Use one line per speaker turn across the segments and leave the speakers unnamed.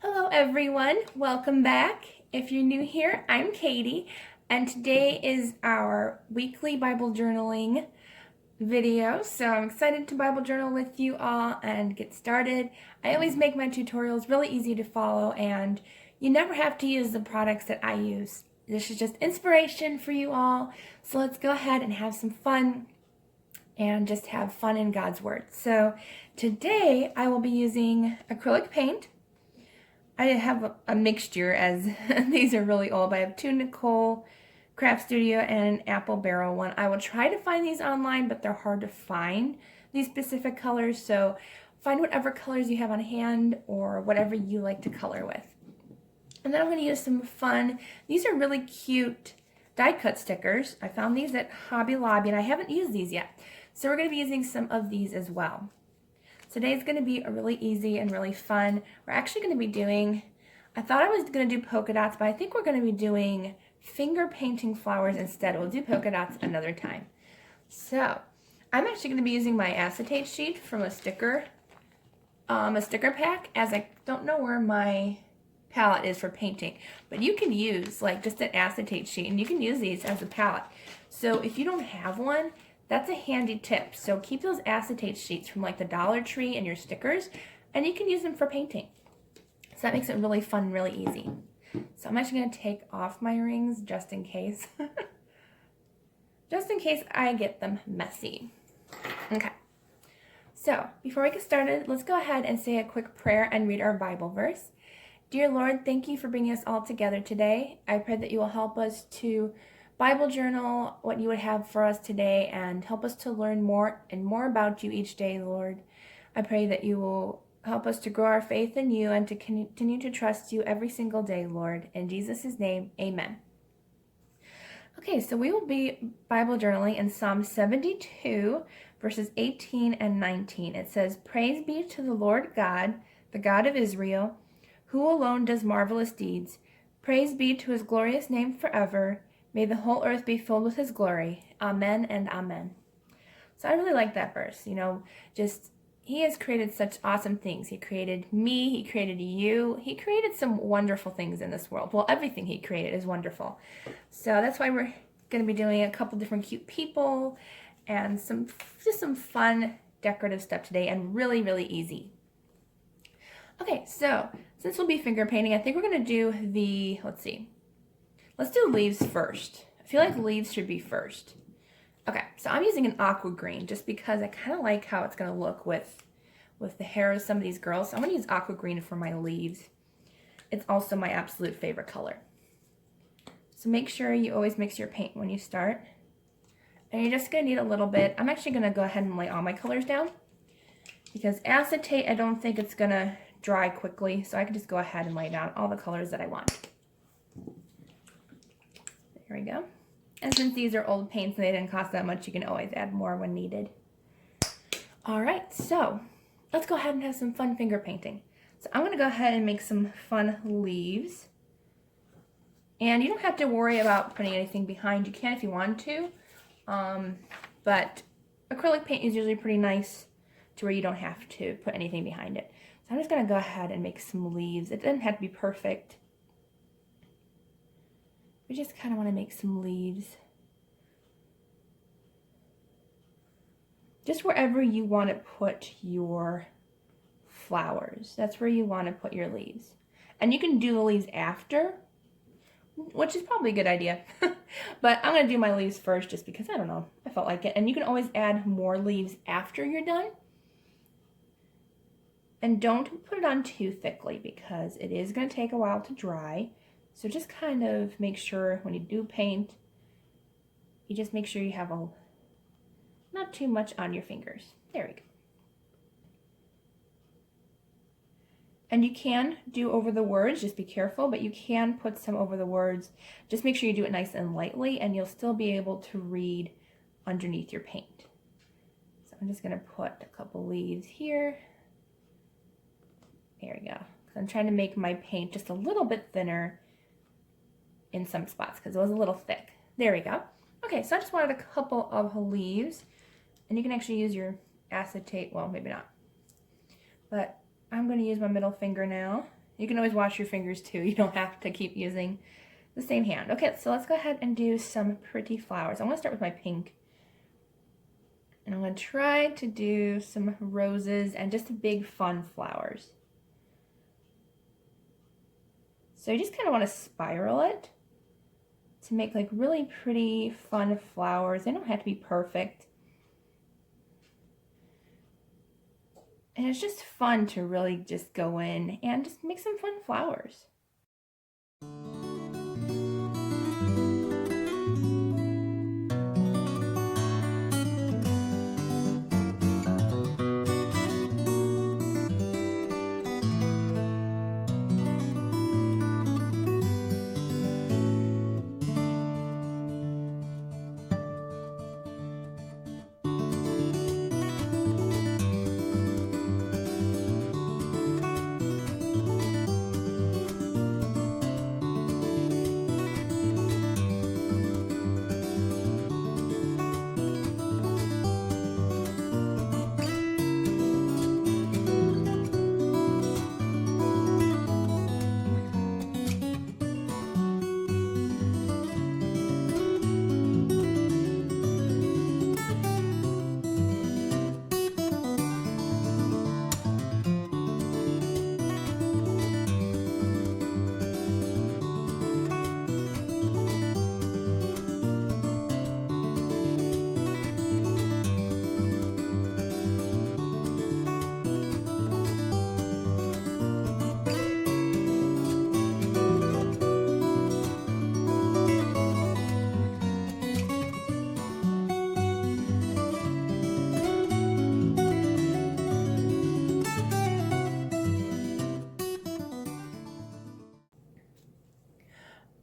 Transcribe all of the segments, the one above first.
Hello everyone, welcome back. If you're new here, I'm Katie, and today is our weekly Bible journaling video. So I'm excited to Bible journal with you all and get started. I always make my tutorials really easy to follow, and you never have to use the products that I use. This is just inspiration for you all. So let's go ahead and have some fun and just have fun in God's Word. So today I will be using acrylic paint. I have a mixture, as these are really old. I have two Nicole Craft Studio and an Apple Barrel one. I will try to find these online, but they're hard to find, these specific colors. So find whatever colors you have on hand or whatever you like to color with. And then I'm going to use some fun, these are really cute die cut stickers. I found these at Hobby Lobby and I haven't used these yet. So we're going to be using some of these as well. Today's going to be a really easy and really fun. We're actually going to be doing, I thought I was going to do polka dots, but I think we're going to be doing finger painting flowers instead. We'll do polka dots another time. So I'm actually going to be using my acetate sheet from a sticker pack, as I don't know where my palette is for painting, but you can use like just an acetate sheet and you can use these as a palette. So if you don't have one, that's a handy tip. So keep those acetate sheets from like the Dollar Tree and your stickers, and you can use them for painting. So that makes it really fun, really easy. So I'm actually going to take off my rings just in case. Just in case I get them messy. Okay. So before we get started, let's go ahead and say a quick prayer and read our Bible verse. Dear Lord, thank you for bringing us all together today. I pray that you will help us to Bible journal what you would have for us today and help us to learn more and more about you each day, Lord. I pray that you will help us to grow our faith in you and to continue to trust you every single day, Lord. In Jesus' name, amen. Okay, so we will be Bible journaling in Psalm 72, verses 18 and 19. It says, "Praise be to the Lord God, the God of Israel, who alone does marvelous deeds. Praise be to his glorious name forever. May the whole earth be filled with his glory. Amen and amen." So I really like that verse. You know, just he has created such awesome things. He created me. He created you. He created some wonderful things in this world. Well, everything he created is wonderful. So that's why we're going to be doing a couple different cute people and just some fun decorative stuff today, and really, really easy. Okay, so since we'll be finger painting, I think we're going to do the, let's do leaves first. I feel like leaves should be first. Okay, so I'm using an aqua green just because I kind of like how it's going to look with the hair of some of these girls. So I'm going to use aqua green for my leaves. It's also my absolute favorite color. So make sure you always mix your paint when you start. And you're just going to need a little bit. I'm actually going to go ahead and lay all my colors down because acetate, I don't think it's going to dry quickly. So I can just go ahead and lay down all the colors that I want. There we go. And since these are old paints and they didn't cost that much, you can always add more when needed. All right, so let's go ahead and have some fun finger painting. So I'm going to go ahead and make some fun leaves. And you don't have to worry about putting anything behind. You can if you want to. But acrylic paint is usually pretty nice to where you don't have to put anything behind it. So I'm just going to go ahead and make some leaves. It doesn't have to be perfect. We just kind of want to make some leaves. Just wherever you want to put your flowers. That's where you want to put your leaves. And you can do the leaves after, which is probably a good idea. But I'm going to do my leaves first just because, I don't know, I felt like it. And you can always add more leaves after you're done. And don't put it on too thickly because it is going to take a while to dry. So just kind of make sure when you do paint, you just make sure you have not too much on your fingers. There we go. And you can do over the words, just be careful, but you can put some over the words. Just make sure you do it nice and lightly and you'll still be able to read underneath your paint. So I'm just going to put a couple leaves here. There we go. I'm trying to make my paint just a little bit thinner in some spots because it was a little thick. There we go. Okay, so I just wanted a couple of leaves, and you can actually use your acetate, well, maybe not, but I'm going to use my middle finger now You can always wash your fingers too. You don't have to keep using the same hand. Okay, so let's go ahead and do some pretty flowers. I'm going to start with my pink. And I'm going to try to do some roses and just big fun flowers. So you just kind of want to spiral it to make like really pretty fun flowers. They don't have to be perfect. And it's just fun to really just go in and just make some fun flowers.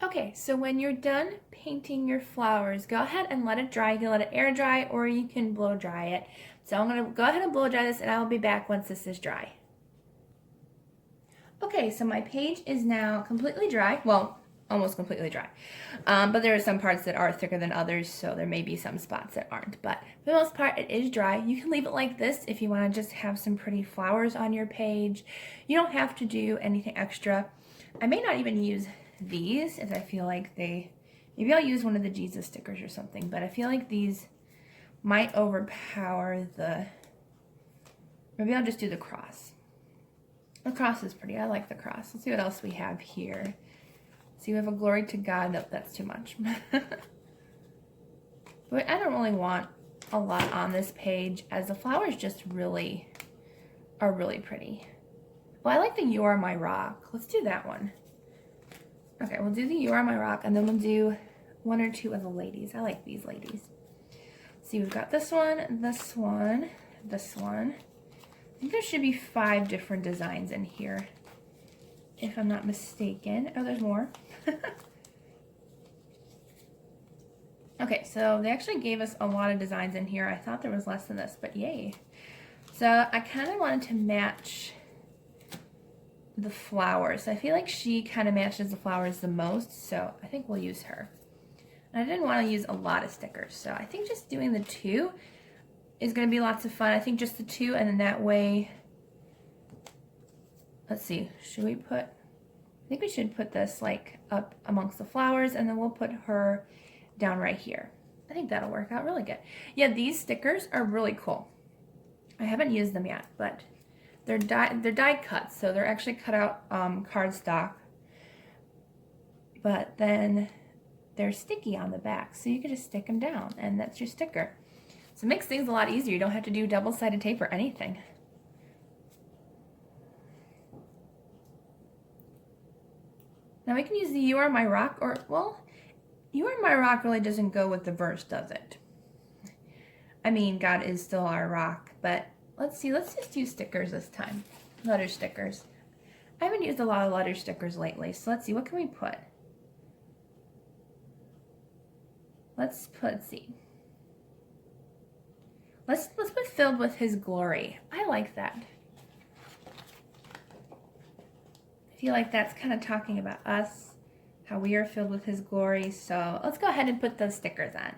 Okay, so when you're done painting your flowers, go ahead and let it dry. You can let it air dry or you can blow dry it. So I'm going to go ahead and blow dry this and I'll be back once this is dry. Okay, so my page is now completely dry. Well, almost completely dry. But there are some parts that are thicker than others, so there may be some spots that aren't. But for the most part, it is dry. You can leave it like this if you want to just have some pretty flowers on your page. You don't have to do anything extra. I may not even use these if I feel like maybe I'll use one of the Jesus stickers or something, but I feel like these might overpower maybe I'll just do the cross. The cross is pretty. I like the cross. Let's see what else we have here. See, we have a glory to God. Nope, that's too much. But I don't really want a lot on this page as the flowers just really are really pretty. Well, I like the You Are My Rock. Let's do that one. Okay, we'll do the You Are My Rock, and then we'll do one or two of the ladies. I like these ladies. See, we've got this one, this one, this one. I think there should be 5 different designs in here, if I'm not mistaken. Oh, there's more. Okay, so they actually gave us a lot of designs in here. I thought there was less than this, but yay. So I kind of wanted to match the flowers. I feel like she kind of matches the flowers the most, so I think we'll use her. And I didn't want to use a lot of stickers, so I think just doing the 2 is going to be lots of fun. I think just the 2, and then that way, let's see, I think we should put this like up amongst the flowers, and then we'll put her down right here. I think that'll work out really good. Yeah, these stickers are really cool. I haven't used them yet, but they're die cut, so they're actually cut out cardstock, but then they're sticky on the back, so you can just stick them down, and that's your sticker. So it makes things a lot easier. You don't have to do double-sided tape or anything. Now we can use the You Are My Rock, or, well, You Are My Rock really doesn't go with the verse, does it? I mean, God is still our rock, but let's see, let's just use stickers this time. Letter stickers. I haven't used a lot of letter stickers lately, so let's see, what can we put? Let's see. Let's put filled with His glory. I like that. I feel like that's kind of talking about us, how we are filled with His glory. So let's go ahead and put those stickers on.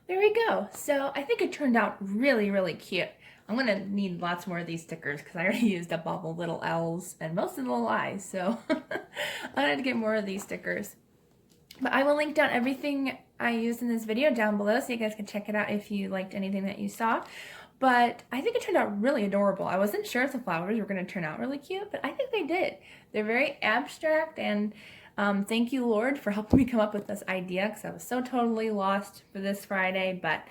there we go. So I think it turned out really, really cute. I'm going to need lots more of these stickers because I already used up all the little L's and most of the little I's. So I had to get more of these stickers. But I will link down everything I used in this video down below so you guys can check it out if you liked anything that you saw. But I think it turned out really adorable. I wasn't sure if the flowers were going to turn out really cute, but I think they did. They're very abstract, and thank you, Lord, for helping me come up with this idea because I was so totally lost for this Friday, but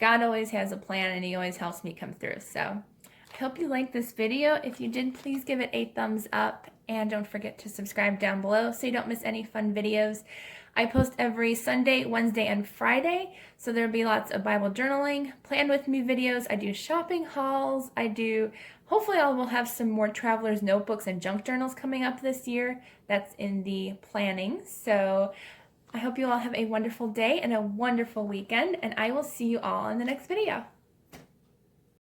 God always has a plan and He always helps me come through. So I hope you liked this video. If you did, please give it a thumbs up and don't forget to subscribe down below so you don't miss any fun videos. I post every Sunday, Wednesday, and Friday, so there'll be lots of Bible journaling, plan with me videos. I do shopping hauls. Hopefully I will have some more traveler's notebooks and junk journals coming up this year. That's in the planning. So I hope you all have a wonderful day and a wonderful weekend, and I will see you all in the next video.